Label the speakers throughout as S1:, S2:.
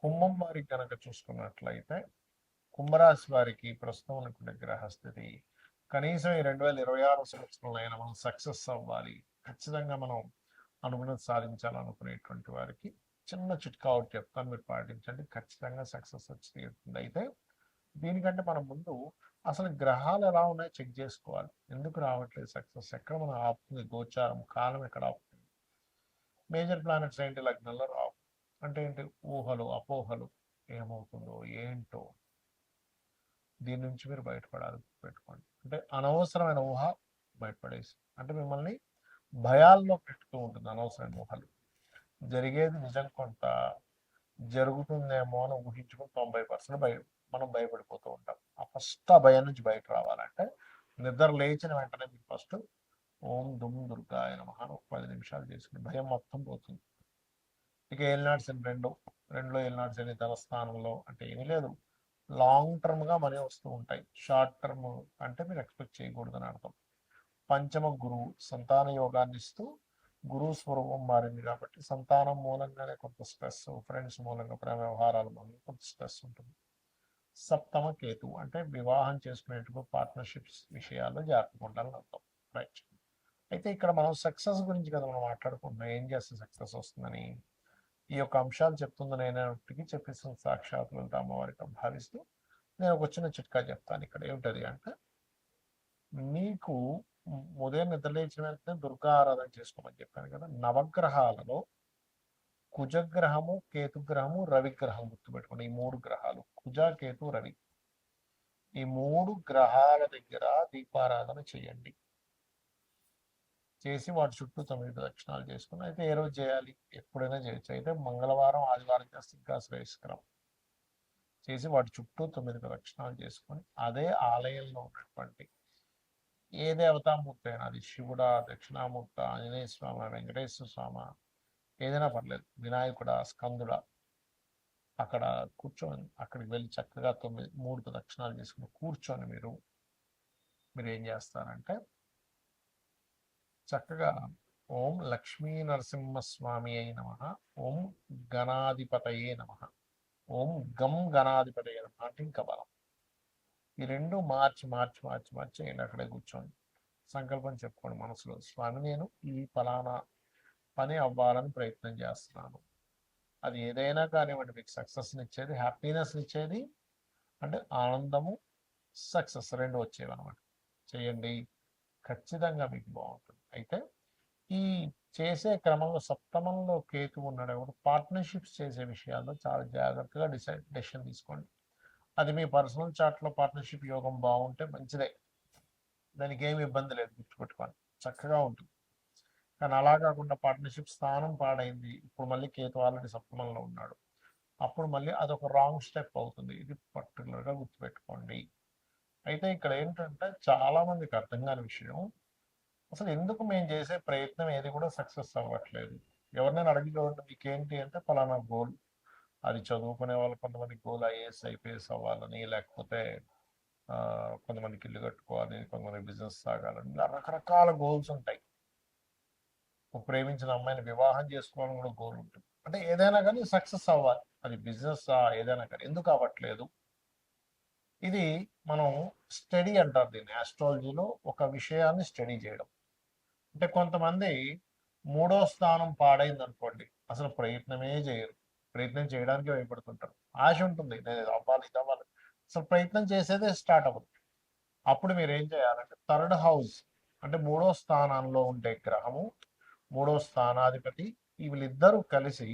S1: కుంభం వారికి కనుక చూసుకున్నట్లయితే కుంభరాశి వారికి ప్రస్తుతం ఉన్నటువంటి గ్రహస్థితి కనీసం ఈ 2026 సంవత్సరంలో అయినా మనం సక్సెస్ అవ్వాలి, ఖచ్చితంగా మనం అనుకున్నది సాధించాలనుకునేటువంటి వారికి చిన్న చిట్కా ఒకటి చెప్తాను, మీరు పాటించండి, ఖచ్చితంగా సక్సెస్ వచ్చి తీరుతుంది. అయితే దీనికంటే మనం ముందు అసలు గ్రహాలు ఎలా ఉన్నాయో చెక్ చేసుకోవాలి. ఎందుకు రావట్లేదు సక్సెస్, ఎక్కడ మనం ఆపుతుంది, గోచారం కాలం ఎక్కడ ఆపుతుంది. మేజర్ ప్లానెట్స్ ఏంటి లగ్నంలో రావు అంటే ఏంటి, ఊహలు అపోహలు, ఏమవుతుందో ఏంటో దీని నుంచి మీరు బయటపడాలి. పెట్టుకోండి అంటే అనవసరమైన ఊహ బయటపడేసి అంటే మిమ్మల్ని భయాల్లో పెట్టుతూ ఉంటుంది. అనవసరమైన ఊహలు, జరిగేది నిజం కొంత, జరుగుతుందేమో అని ఊహించుకుని 90% మనం భయపడిపోతూ ఉంటాం. ఆ ఫస్ట్ ఆ భయం నుంచి బయట రావాలంటే నిద్ర లేచిన వెంటనే మీరు ఫస్ట్ ఓం దుమ్ దుర్గాయ నమః అని ఒక 10 నిమిషాలు చేసుకుని భయం మొత్తం పోతుంది. ఇక ఏలినాడు శని రెండులో ఏలినాడు శని ధనస్థానంలో అంటే ఏమీ లేదు, లాంగ్ టర్మ్గా మనీ వస్తూ ఉంటాయి. షార్ట్ టర్మ్ అంటే మీరు ఎక్స్పెక్ట్ చేయకూడదని అర్థం. పంచమ గురువు సంతాన యోగాన్ని ఇస్తూ గురువు స్వరూపం మారింది కాబట్టి సంతానం మూలంగానే కొంత స్ట్రెస్, ఫ్రెండ్స్ మూలంగా ప్రేమ వ్యవహారాల మూలంగా కొంత స్ట్రెస్ ఉంటుంది. సప్తమ కేతు అంటే వివాహం చేసుకునేటప్పుడు పార్ట్నర్షిప్స్ విషయాల్లో జాగ్రత్తగా ఉండాలని అర్థం. రైట్. అయితే ఇక్కడ మనం సక్సెస్ గురించి కదా మనం మాట్లాడుకుంటున్నాం, ఏం చేస్తే సక్సెస్ వస్తుందని. ఈ యొక్క అంశాలు చెప్తుంది నేనప్పటికీ చెప్పేసిన సాక్షాత్ అమ్మవారికి భావిస్తూ నేను ఒక చిన్న చిట్కా చెప్తాను. ఇక్కడ ఏమిటది అంటే, మీకు ఉదయం నిద్రలేచిన వెంటనే దుర్గా ఆరాధన చేసుకోమని చెప్పాను కదా. నవగ్రహాలలో కుజగ్రహము, కేతుగ్రహము, రవిగ్రహం గుర్తుపెట్టుకోండి. ఈ 3 గ్రహాలు కుజ, కేతు, రవి, ఈ 3 గ్రహాల దగ్గర దీపారాధన చేయండి. చేసి వాటి చుట్టూ 9 ప్రదక్షిణాలు చేసుకుని, అయితే ఏ రోజు చేయాలి, ఎప్పుడైనా చేయొచ్చు. అయితే మంగళవారం ఆదివారం చేస్తే ఇంకా శ్రేయస్కరం. చేసి వాటి చుట్టూ 9 ప్రదక్షిణాలు చేసుకొని అదే ఆలయంలో ఉన్నటువంటి ఏ దేవతామూర్తి అయినా, అది శివుడా, దక్షిణామూర్తి, ఆంజనేయ స్వామి, వెంకటేశ్వర స్వామి, ఏదైనా పర్లేదు, వినాయకుడా, స్కందుడా, అక్కడ కూర్చొని అక్కడికి వెళ్ళి చక్కగా 3 ప్రదక్షిణాలు చేసుకుని కూర్చొని మీరు ఏం చేస్తారంటే చక్కగా ఓం లక్ష్మీ నరసింహస్వామి అయి నమ, ఓం గణాధిపతయే నమ, ఓం గం గణాధిపతయే నమ అంటే ఇంకా బలం. ఈ రెండు మార్చి మార్చి మార్చి మార్చి అక్కడే కూర్చోండి, సంకల్పం చెప్పుకోండి మనసులో, స్వామి నేను ఈ ఫలానా పని అవ్వాలని ప్రయత్నం చేస్తున్నాను. అది ఏదైనా కానివ్వండి, మీకు సక్సెస్ని ఇచ్చేది, హ్యాపీనెస్ని ఇచ్చేది, అంటే ఆనందము, సక్సెస్ రెండు వచ్చేవి అనమాట. చేయండి, ఖచ్చితంగా మీకు బాగుంటుంది. అయితే ఈ చేసే క్రమంలో సప్తమంలో కేతు ఉన్నాడు ఎవరు, పార్ట్నర్షిప్స్ చేసే విషయాల్లో చాలా జాగ్రత్తగా డెసిషన్ తీసుకోండి. అది మీ పర్సనల్ చార్ట్లో పార్ట్నర్షిప్ యోగం బాగుంటే మంచిదే, దానికి ఏమి ఇబ్బంది లేదు, గుర్తుపెట్టుకోండి, చక్కగా ఉంటుంది. కానీ అలా కాకుండా పార్ట్నర్షిప్ స్థానం పాడైంది, ఇప్పుడు మళ్ళీ కేతు ఆల్రెడీ సప్తమంలో ఉన్నాడు, అప్పుడు మళ్ళీ అదొక రాంగ్ స్టెప్ అవుతుంది. ఇది పర్టికులర్గా గుర్తుపెట్టుకోండి. అయితే ఇక్కడ ఏంటంటే చాలా మందికి అర్థం కాని విషయం, అసలు ఎందుకు మేము చేసే ప్రయత్నం ఏది కూడా సక్సెస్ అవ్వట్లేదు. ఎవరినైనా అడిగి చూడండి, మీకేంటి అంటే ఫలానా గోల్, అది చదువుకునే వాళ్ళు కొంతమంది గోల్ ఐఏఎస్ ఐపీఎస్ అవ్వాలని, లేకపోతే కొంతమందికి ఇల్లు కట్టుకోవాలి, కొంతమంది బిజినెస్ సాగాలని, ఇలా రకరకాల గోల్స్ ఉంటాయి. ప్రేమించిన అమ్మాయిని వివాహం చేసుకోవాలని కూడా గోల్ ఉంటుంది. అంటే ఏదైనా కానీ సక్సెస్ అవ్వాలి, అది బిజినెస్ ఏదైనా కానీ. ఎందుకు అవ్వట్లేదు, ఇది మనం స్టడీ అంటారు దీన్ని ఆస్ట్రాలజీలో, ఒక విషయాన్ని స్టడీ చేయడం. అంటే కొంతమంది 3వ స్థానం పాడైంది అనుకోండి, అసలు ప్రయత్నమే చేయరు, ప్రయత్నం చేయడానికి భయపడుతుంటారు. ఆశ ఉంటుంది, నేను ఇది అవ్వాలి ఇది అవ్వాలి, అసలు ప్రయత్నం చేసేదే స్టార్ట్ అవ్వదు. అప్పుడు మీరు ఏం చేయాలంటే థర్డ్ హౌస్ అంటే 3వ స్థానంలో ఉండే గ్రహము, 3వ స్థానాధిపతి, వీళ్ళిద్దరూ కలిసి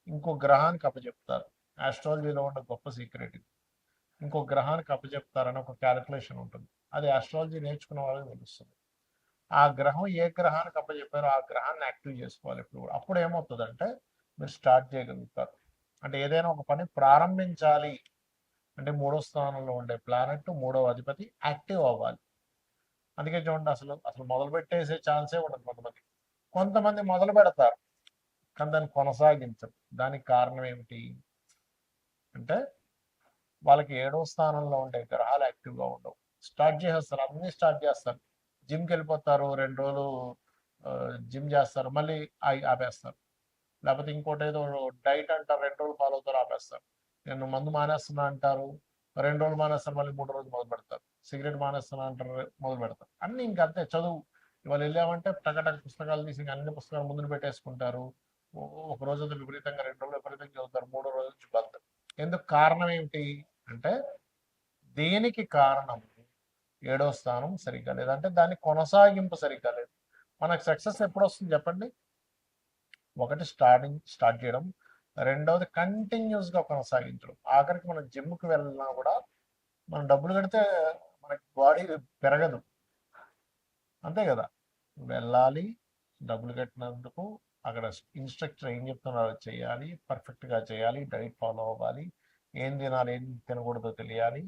S1: ఇంకో గ్రహానికి అప్పచెప్తారు. ఆస్ట్రాలజీలో ఉన్న గొప్ప సీక్రెట్ ఇది. ఇంకో గ్రహానికి అప్పచెప్తారని ఒక క్యాలిక్యులేషన్ ఉంటుంది, అది ఆస్ట్రాలజీ నేర్చుకున్న వాళ్ళకి తెలుస్తుంది. ఆ గ్రహం ఏ గ్రహానికి అప్పచెప్పారో ఆ గ్రహాన్ని యాక్టివ్ చేసుకోవాలి ఎప్పుడు కూడా. అప్పుడు ఏమవుతుందంటే మీరు స్టార్ట్ చేయగలుగుతారు. అంటే ఏదైనా ఒక పని ప్రారంభించాలి అంటే 3వ స్థానంలో ఉండే ప్లానెట్, 3వ అధిపతి యాక్టివ్ అవ్వాలి. అందుకే చూడండి, అసలు అసలు మొదలు పెట్టేసే ఛాన్సే ఉండదు కొంతమంది. కొంతమంది మొదలు పెడతారు కానీ దాన్ని కొనసాగించరు. దానికి కారణం ఏమిటి అంటే వాళ్ళకి 7వ స్థానంలో ఉండే గ్రహాలు యాక్టివ్గా ఉండవు. స్టార్ట్ చేసేస్తారు, అన్నీ స్టార్ట్ చేస్తారు, జిమ్కి వెళ్ళిపోతారు, 2 రోజులు జిమ్ చేస్తారు, మళ్ళీ ఆపేస్తారు. లేకపోతే ఇంకోటి ఏదో డైట్ అంటారు, 2 రోజులు ఫాలో అవుతారు, ఆపేస్తారు. నేను మందు మానేస్తున్నా అంటారు, 2 రోజులు మానేస్తారు, మళ్ళీ 3 రోజులు మొదలు పెడతారు. సిగరెట్ మానేస్తున్నా అంటారు, మొదలు పెడతారు. అన్నీ ఇంక అంతే. చదువు ఇవాళ వెళ్ళామంటే టకటక పుస్తకాలు తీసి ఇంక అన్ని పుస్తకాలు ముందున పెట్టేసుకుంటారు. ఒక రోజు అంతా విపరీతంగా, 2 రోజులు విపరీతంగా చదువుతారు, 3వ రోజు నుంచి బంద్. ఎందుకు? కారణం ఏమిటి అంటే, దేనికి కారణం? 7వ స్థానం సరిగ్గా లేదు, అంటే దాని కొనసాగింపు సరిగ్గా లేదు. మనకు సక్సెస్ ఎప్పుడు వస్తుంది చెప్పండి? ఒకటి స్టార్ట్ చేయడం, రెండవది కంటిన్యూస్గా కొనసాగించడం. ఆఖరికి మనం జిమ్కి వెళ్ళినా కూడా మనం డబ్బులు కడితే మనకి బాడీ పెరగదు, అంతే కదా? వెళ్ళాలి, డబ్బులు కట్టినందుకు అక్కడ ఇన్స్ట్రక్టర్ ఏం చెప్తున్నారో చేయాలి, పర్ఫెక్ట్గా చేయాలి, డైట్ ఫాలో అవ్వాలి, ఏం తినాలి ఏం తినకూడదో తెలియాలి.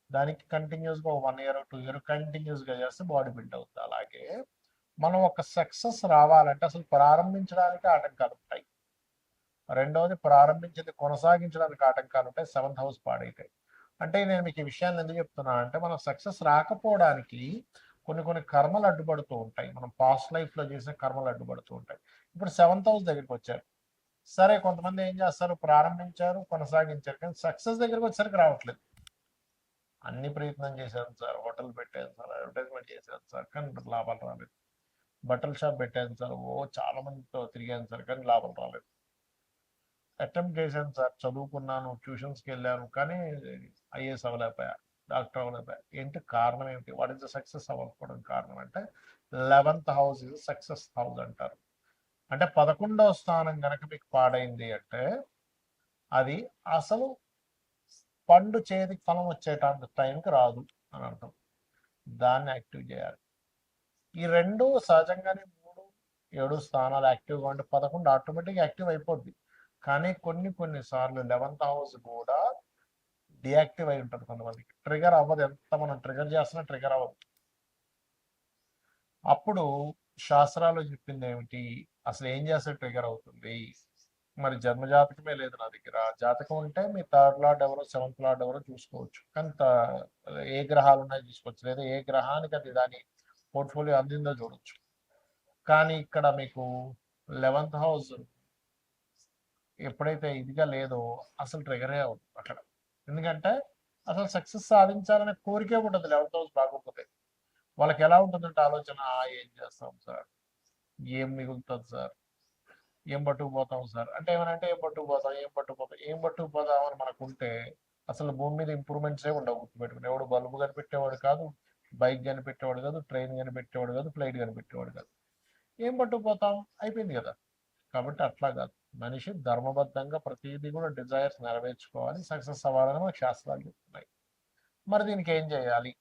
S1: దానికి కంటిన్యూస్గా 1 ఇయర్ 2 ఇయర్ కంటిన్యూస్గా చేస్తే బాడీ బిల్డ్ అవుతుంది. అలాగే మనం ఒక సక్సెస్ రావాలంటే అసలు ప్రారంభించడానికి ఆటంకాలు ఉంటాయి. రెండవది, ప్రారంభించింది కొనసాగించడానికి ఆటంకాలు ఉంటాయి. 7th house పాడైతాయి. అంటే నేను మీకు ఈ విషయాన్ని ఎందుకు చెప్తున్నాను అంటే, మనం సక్సెస్ రాకపోవడానికి కొన్ని కర్మలు అడ్డుపడుతూ ఉంటాయి. మనం పాస్ట్ లైఫ్లో చేసిన కర్మలు అడ్డుపడుతూ ఉంటాయి. ఇప్పుడు 7th హౌస్ దగ్గరికి వచ్చారు, సరే కొంతమంది ఏం చేస్తారు, ప్రారంభించారు, కొనసాగించారు, కానీ సక్సెస్ దగ్గరికి వచ్చేసరికి రావట్లేదు. అన్ని ప్రయత్నం చేశాను సార్, హోటల్ పెట్టాను సార్, అడ్వర్టైజ్మెంట్ చేశాను సార్, కానీ లాభాలు రాలేదు. బట్టల షాప్ పెట్టాను సార్, చాలా మందితో తిరిగాను సార్, కానీ లాభాలు రాలేదు. అటెంప్ట్ చేశాను సార్, చదువుకున్నాను, ట్యూషన్స్కి వెళ్ళాను, కానీ ఐఏఎస్ అవ్వలేకపోయా, డాక్టర్ అవ్వలేకపోయా. ఏంటి కారణం ఏమిటి? వాట్ ఇస్ ద సక్సెస్ అవ్వకపోవడం కారణం అంటే, 11th house is success house అంటారు. అంటే 11వ స్థానం కనుక మీకు పాడైంది అంటే, అది అసలు పండు చేతికి ఫలం వచ్చేటంత టైంకి రాదు అని అర్థం. దాన్ని యాక్టివ్ చేయాలి. ఈ 2 సహజంగానే 3, 7 స్థానాలు యాక్టివ్గా ఉంటే 11 ఆటోమేటిక్గా యాక్టివ్ అయిపోద్ది. కానీ కొన్ని సార్లు 11th హౌస్ కూడా డియాక్టివ్ అయి ఉంటుంది. కొంతమందికి ట్రిగర్ అవ్వదు, ఎంత మనం ట్రిగర్ చేస్తున్నా ట్రిగర్ అవ్వదు. అప్పుడు శాస్త్రాలు చెప్పింది ఏమిటి, అసలు ఏం చేస్తే ట్రిగర్ అవుతుంది? మరి జన్మజాతకమే లేదు నా దగ్గర. జాతకం ఉంటే మీ 3rd లార్డ్ ఎవరో 7th లార్డ్ ఎవరో చూసుకోవచ్చు, కానీ ఏ గ్రహాలు ఉన్నాయో చూసుకోవచ్చు, లేదా ఏ గ్రహానికి అది దాని పోర్ట్ఫోలియో అందిందో చూడొచ్చు. కానీ ఇక్కడ మీకు 11th హౌస్ ఎప్పుడైతే ఇదిగా లేదో అసలు ట్రిగరే అవుతుంది అక్కడ. ఎందుకంటే అసలు సక్సెస్ సాధించాలనే కోరికే ఉంటుంది 11th హౌస్ బాగోకపోతే. వాళ్ళకి ఎలా ఉంటుందంటే ఆలోచన, ఏం చేస్తాం సార్, ఏం మిగులుతుంది సార్, ఏం పట్టుకుపోతాం సార్ అంటే, ఏమనంటే ఏం పట్టుకుపోతాం అని మనకుంటే అసలు భూమి మీద ఇంప్రూవ్మెంట్సే ఉండవు. గుర్తుపెట్టుకుని, ఎవడు బల్బు కనిపెట్టేవాడు కాదు, బైక్ కనిపెట్టేవాడు కాదు, ట్రైన్ కనిపెట్టేవాడు కాదు, ఫ్లైట్ కనిపెట్టేవాడు కాదు. ఏం పట్టుకుపోతాం, అయిపోయింది కదా. కాబట్టి అట్లా కాదు, మనిషి ధర్మబద్ధంగా ప్రతిదీ కూడా డిజైర్స్ నెరవేర్చుకోవాలి, సక్సెస్ అవ్వాలని మనకు శాస్త్రాలు చెప్తున్నాయి. మరి దీనికి ఏం చేయాలి?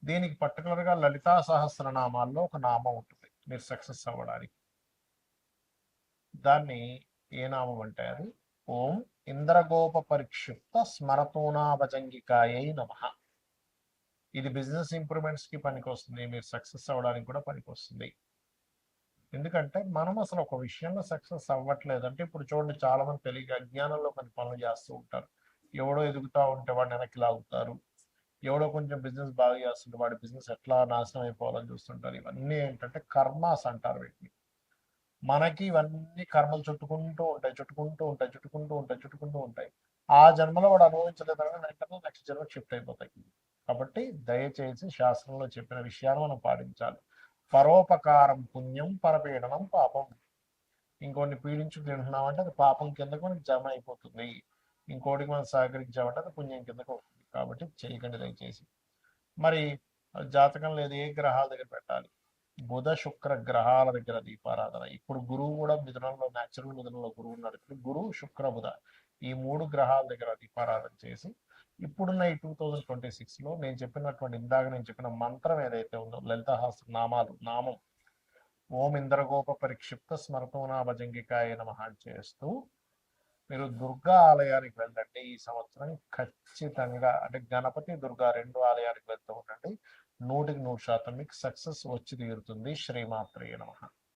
S1: దీనికి పర్టికులర్గా లలితా సహస్రనామాల్లో ఒక నామం ఉంటుంది మీరు సక్సెస్ అవ్వడానికి. దాన్ని ఏ నామం అంటే అది ఓం ఇంద్రగోప పరిక్షిప్త స్మరతోనాభజంగికాయై నమః. ఇది బిజినెస్ ఇంప్రూవ్మెంట్స్కి పనికి వస్తుంది, మీరు సక్సెస్ అవ్వడానికి కూడా పనికి వస్తుంది. ఎందుకంటే మనం అసలు ఒక విషయంలో సక్సెస్ అవ్వట్లేదు అంటే, ఇప్పుడు చూడండి, చాలా మంది తెలియక అజ్ఞానంలో కొన్ని పనులు చేస్తూ ఉంటారు. ఎవడో ఎదుగుతూ ఉంటే వాడిని వెనక్కి లాగుతారు, ఎవడో కొంచెం బిజినెస్ బాగా చేస్తుంటే వాడి బిజినెస్ ఎట్లా నాశనం అయిపోవాలని చూస్తుంటారు. ఇవన్నీ ఏంటంటే కర్మాస్ అంటారు వీటిని. మనకి ఇవన్నీ కర్మలు చుట్టుకుంటూ ఉంటాయి. ఆ జన్మలో వాడు అనుభవించలేదని వెంటనే నెక్స్ట్ జన్మకి షిఫ్ట్ అయిపోతాయి. కాబట్టి దయచేసి శాస్త్రంలో చెప్పిన విషయాలు మనం పాటించాలి. పరోపకారం పుణ్యం, పరపీడనం పాపం. ఇంకోటిని పీడించు తింటున్నామంటే అది పాపం కిందకు మనకి జమ అయిపోతుంది. ఇంకోటికి మనం సహకరించామంటే అది పుణ్యం కిందకు అవుతుంది. కాబట్టి చేయకండి దయచేసి. మరి జాతకం లేదు, ఏ గ్రహాల దగ్గర పెట్టాలి? బుధ శుక్ర గ్రహాల దగ్గర దీపారాధన. ఇప్పుడు గురువు కూడా మిథునంలో, న్యాచురల్ మిథునంలో గురువు ఉన్నాడు. గురు శుక్ర బుధ ఈ 3 గ్రహాల దగ్గర దీపారాధన చేసి, ఇప్పుడున్న ఈ 2026లో నేను చెప్పినటువంటి, ఇందాక నేను చెప్పిన మంత్రం ఏదైతే ఉందో, లలితాహాస్త్ర నామం ఓం ఇంద్రగోప పరిక్షిప్త స్మరతోనాభజంగికాయ నమః చేస్తూ మీరు దుర్గా ఆలయానికి వెళ్ళండి. ఈ సంవత్సరం ఖచ్చితంగా, అంటే గణపతి దుర్గా 2 ఆలయానికి వెళ్తూ ఉండండి. 100% మీకు సక్సెస్ వచ్చి తీరుతుంది. శ్రీమాత్రే నమః.